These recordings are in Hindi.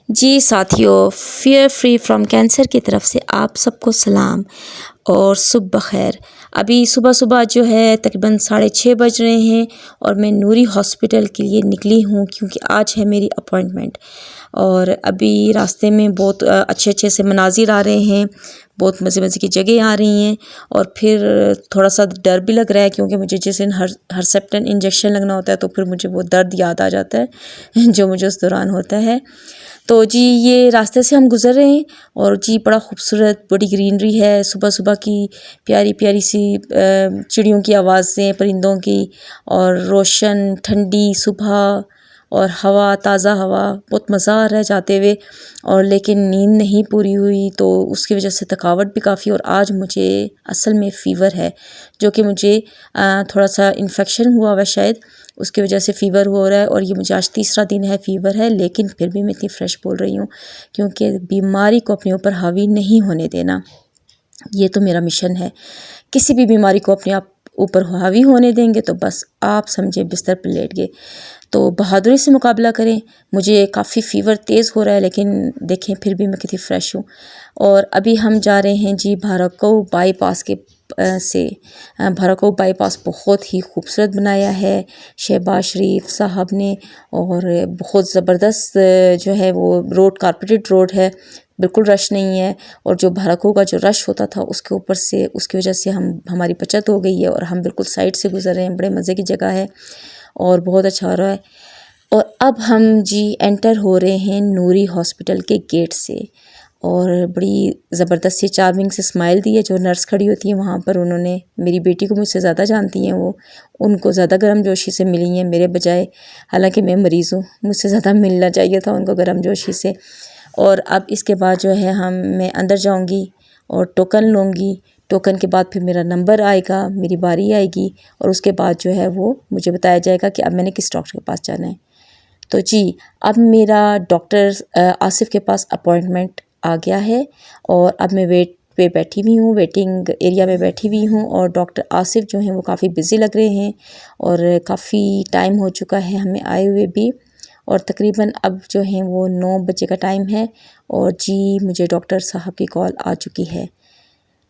जी साथियों, फ़ियर फ्री फ्रॉम कैंसर की तरफ से आप सबको सलाम और सुबह बख़ैर। अभी सुबह-सुबह जो है तकरीबन 6:30 बज रहे हैं और मैं नूरी हॉस्पिटल के लिए निकली हूँ क्योंकि आज है मेरी अपॉइंटमेंट। और अभी रास्ते में बहुत अच्छे-अच्छे से मनाज़िर आ रहे हैं, बहुत मज़े-मज़े की जगह आ रही हैं और फिर थोड़ा-सा डर भी लग रहा है क्योंकि मुझे जिस दिन हर्सेप्टिन इंजेक्शन लगना होता है तो फिर मुझे वो दर्द याद आ जाता है जो मुझे उस दौरान होता है। तो जी ये रास्ते से हम गुज़र रहे हैं और जी बड़ा खूबसूरत बड़ी ग्रीनरी है, सुबह-सुबह की प्यारी-प्यारी सी चिड़ियों की आवाज़ें, परिंदों की और रोशन ठंडी सुबह और हवा, ताज़ा हवा, बहुत मज़ा आ रहा है जाते हुए। और लेकिन नींद नहीं पूरी हुई तो उसकी वजह से थकावट भी काफ़ी और आज मुझे असल में फ़ीवर है, जो कि मुझे थोड़ा-सा इन्फेक्शन हुआ हुआ है शायद, उसकी वजह से फ़ीवर हो रहा है और ये मुझे आज तीसरा दिन है फ़ीवर है, लेकिन फिर भी मैं इतनी फ्रेश बोल रही हूँ क्योंकि बीमारी को अपने ऊपर हावी नहीं होने देना, ये तो मेरा मिशन है। किसी भी बीमारी को अपने आप ऊपर हावी होने देंगे तो बस आप समझे बिस्तर पर लेट गए। तो बहादुरी से मुकाबला करें। मुझे काफ़ी फ़ीवर तेज़ हो रहा है लेकिन देखें फिर भी मैं कितनी फ़्रेश हूँ। और अभी हम जा रहे हैं जी भरकऊ बाईपास के से भरकऊ बाईपास बहुत ही खूबसूरत बनाया है शहबाज शरीफ साहब ने और बहुत ज़बरदस्त जो है वो रोड कारपेटेड रोड है, बिल्कुल रश नहीं है। और जो भरकऊ का जो रश होता था उसके ऊपर से उसकी वजह से हमारी बचत हो गई है और हम बिल्कुल साइड से गुज़र रहे हैं। बड़े मज़े की जगह है और बहुत अच्छा हो रहा है। और अब हम जी एंटर हो रहे हैं नूरी हॉस्पिटल के गेट से और बड़ी ज़बरदस्त सी चार्मिंग से स्माइल दी है जो नर्स खड़ी होती है वहाँ पर। उन्होंने मेरी बेटी को मुझसे ज़्यादा जानती हैं वो, उनको ज़्यादा गर्मजोशी से मिली हैं मेरे बजाय, हालांकि मैं मरीज़ हूँ, मुझसे ज़्यादा मिलना चाहिए था उनको गर्मजोशी से। और अब इसके बाद जो है मैं अंदर जाऊँगी और टोकन लूँगी। टोकन के बाद फिर मेरा नंबर आएगा, मेरी बारी आएगी और उसके बाद जो है वो मुझे बताया जाएगा कि अब मैंने किस डॉक्टर के पास जाना है। तो जी अब मेरा डॉक्टर आसिफ़ के पास अपॉइंटमेंट आ गया है और अब मैं वेट पे बैठी हुई हूँ, वेटिंग एरिया में बैठी हुई हूँ और डॉक्टर आसिफ़ जो हैं वो काफ़ी बिज़ी लग रहे हैं और काफ़ी टाइम हो चुका है हमें आए हुए भी। और तकरीबन अब जो है वो 9 बजे का टाइम है और जी मुझे डॉक्टर साहब की कॉल आ चुकी है।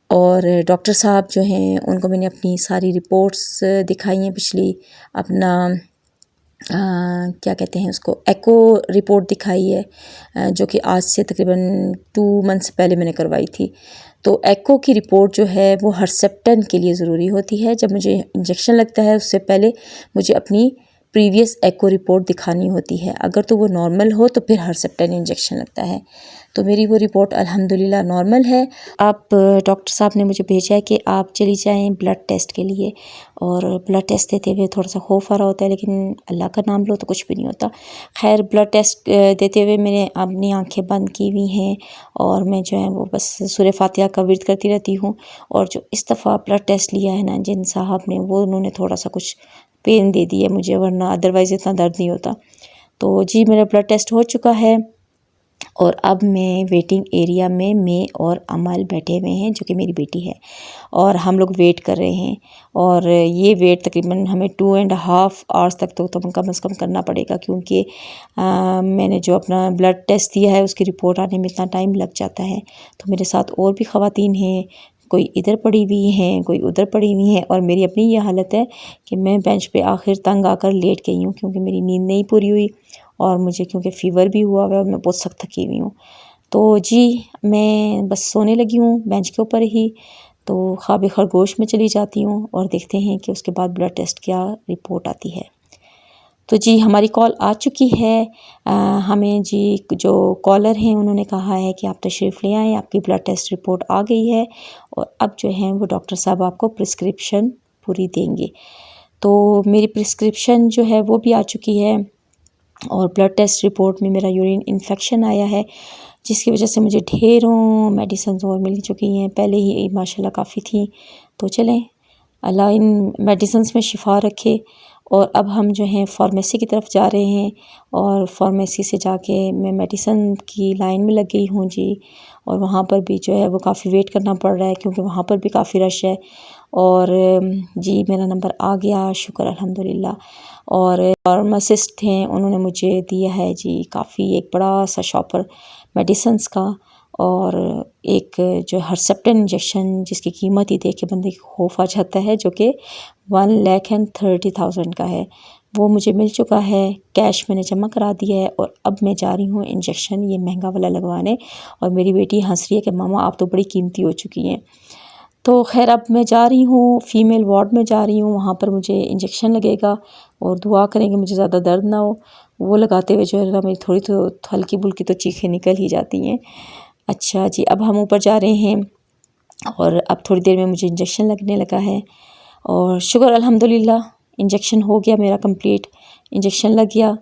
और डॉक्टर साहब जो हैं उनको मैंने अपनी सारी रिपोर्ट्स दिखाई हैं पिछली, अपना क्या कहते हैं उसको, एको रिपोर्ट दिखाई है जो कि आज से तकरीबन 2 मंथ्स पहले मैंने करवाई थी। तो एको की रिपोर्ट जो है वो हर्सेप्टिन के लिए ज़रूरी होती है। जब मुझे इंजेक्शन लगता है उससे पहले मुझे अपनी प्रीवियस एको रिपोर्ट दिखानी होती है। अगर तो वो नॉर्मल हो तो फिर हर्सेप्टिन इंजेक्शन लगता है। तो मेरी वो रिपोर्ट अल्हम्दुलिल्लाह नॉर्मल है। अब डॉक्टर साहब ने मुझे भेजा है कि आप चली जाएं ब्लड टेस्ट के लिए। और ब्लड टेस्ट देते हुए थोड़ा सा खौफ आ रहा होता है लेकिन अल्लाह का नाम लो तो कुछ भी नहीं होता। खैर ब्लड टेस्ट देते हुए मैंने अपनी आंखें बंद की हुई हैं और मैं जो है वो बस सूरह फातिहा का विर्द करती रहती हूँ। और जो इस दफ़ा ब्लड टेस्ट लिया है ना जिन साहब ने, वो उन्होंने थोड़ा सा कुछ पेन दे दी है मुझे, वरना अदरवाइज़ इतना दर्द नहीं होता। तो जी मेरा ब्लड टेस्ट हो चुका है और अब मैं वेटिंग एरिया में मैं और अमल बैठे हुए हैं जो कि मेरी बेटी है और हम लोग वेट कर रहे हैं। और ये वेट तकरीबन हमें 2.5 आवर्स तक तो कम से कम करना पड़ेगा क्योंकि मैंने जो अपना ब्लड टेस्ट दिया है उसकी रिपोर्ट आने में इतना टाइम लग जाता है। तो मेरे साथ और भी ख़वातीन हैं, कोई इधर पड़ी हुई हैं, कोई उधर पड़ी हुई हैं और मेरी अपनी ये हालत है कि मैं बेंच पे आखिर तंग आकर लेट गई हूँ क्योंकि मेरी नींद नहीं पूरी हुई और मुझे क्योंकि फ़ीवर भी हुआ है और मैं बहुत सख्त थकी हुई हूँ। तो जी मैं बस सोने लगी हूँ बेंच के ऊपर ही। तो ख्वाब खरगोश में चली जाती हूँ और देखते हैं कि उसके बाद ब्लड टेस्ट क्या रिपोर्ट आती है। तो जी हमारी कॉल आ चुकी है। हमें जी जो कॉलर हैं उन्होंने कहा है कि आप तशरीफ़ ले आएँ, आपकी ब्लड टेस्ट रिपोर्ट आ गई है और अब जो है वो डॉक्टर साहब आपको प्रिस्क्रिप्शन पूरी देंगे। तो मेरी प्रिस्क्रिप्शन जो है वो भी आ चुकी है और ब्लड टेस्ट रिपोर्ट में मेरा यूरिन इन्फेक्शन आया है जिसकी वजह से मुझे ढेरों मेडिसिन और मिल चुकी हैं, पहले ही माशाल्लाह काफ़ी थी। तो चलें, अल्लाह इन मेडिसिन्स में शिफा रखे और अब हम जो हैं फार्मेसी की तरफ जा रहे हैं और फार्मेसी से जाके मैं मेडिसिन की लाइन में लग गई हूँ जी। और वहाँ पर भी जो है वो काफ़ी वेट करना पड़ रहा है क्योंकि वहाँ पर भी काफ़ी रश है। और जी मेरा नंबर आ गया, शुक्र अल्हम्दुलिल्लाह। और फार्मासिस्ट हैं, उन्होंने मुझे दिया है जी काफ़ी एक बड़ा सा शॉपर मेडिसिन्स का। और एक जो हर्सेप्टेन इंजेक्शन जिसकी कीमत ही देख के बंदे को खौफ आ जाता है, जो कि 1,30,000 का है, वो मुझे मिल चुका है। कैश मैंने जमा करा दिया है और अब मैं जा रही हूँ इंजेक्शन ये महंगा वाला लगवाने। और मेरी बेटी हंस रही है कि मामा आप तो बड़ी कीमती हो चुकी हैं। तो खैर अब मैं जा रही हूँ फ़ीमेल वार्ड में जा रही हूँ, वहाँ पर मुझे इंजेक्शन लगेगा और दुआ करें कि मुझे ज़्यादा दर्द ना हो। वो लगाते हुए जो है ना मेरी थोड़ी तो हल्की-फुल्की तो चीखें निकल ही जाती हैं। अच्छा जी, अब हम ऊपर जा रहे हैं और अब थोड़ी देर में मुझे इंजेक्शन लगने लगा है और शुक्र अल्हम्दुलिल्लाह इंजेक्शन हो गया मेरा कंप्लीट। इंजेक्शन लग गया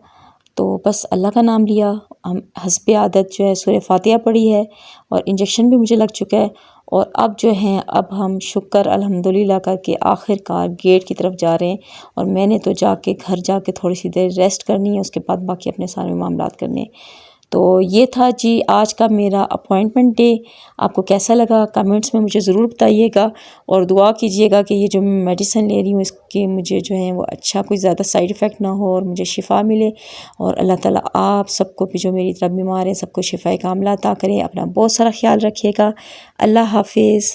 तो बस अल्लाह का नाम लिया, हम हस्बे आदत जो है सूरह फ़ातिहा पढ़ी है और इंजेक्शन भी मुझे लग चुका है। और अब जो हैं अब हम शुक्र अल्हम्दुलिल्लाह करके आखिरकार गेट की तरफ जा रहे हैं। और मैंने तो जाके घर जाके थोड़ी सी देर रेस्ट करनी है, उसके बाद बाकी अपने सारे मामलात करने हैं। तो ये था जी आज का मेरा अपॉइंटमेंट डे। आपको कैसा लगा कमेंट्स में मुझे ज़रूर बताइएगा और दुआ कीजिएगा कि ये जो मेडिसिन ले रही हूँ इसके मुझे जो है वो अच्छा कोई ज़्यादा साइड इफ़ेक्ट ना हो और मुझे शिफ़ा मिले। और अल्लाह ताला आप सबको भी जो मेरी तरह बीमार हैं सबको शिफ़ाए कामिला अता करे। अपना बहुत सारा ख्याल रखिएगा। अल्लाह हाफ़िज़।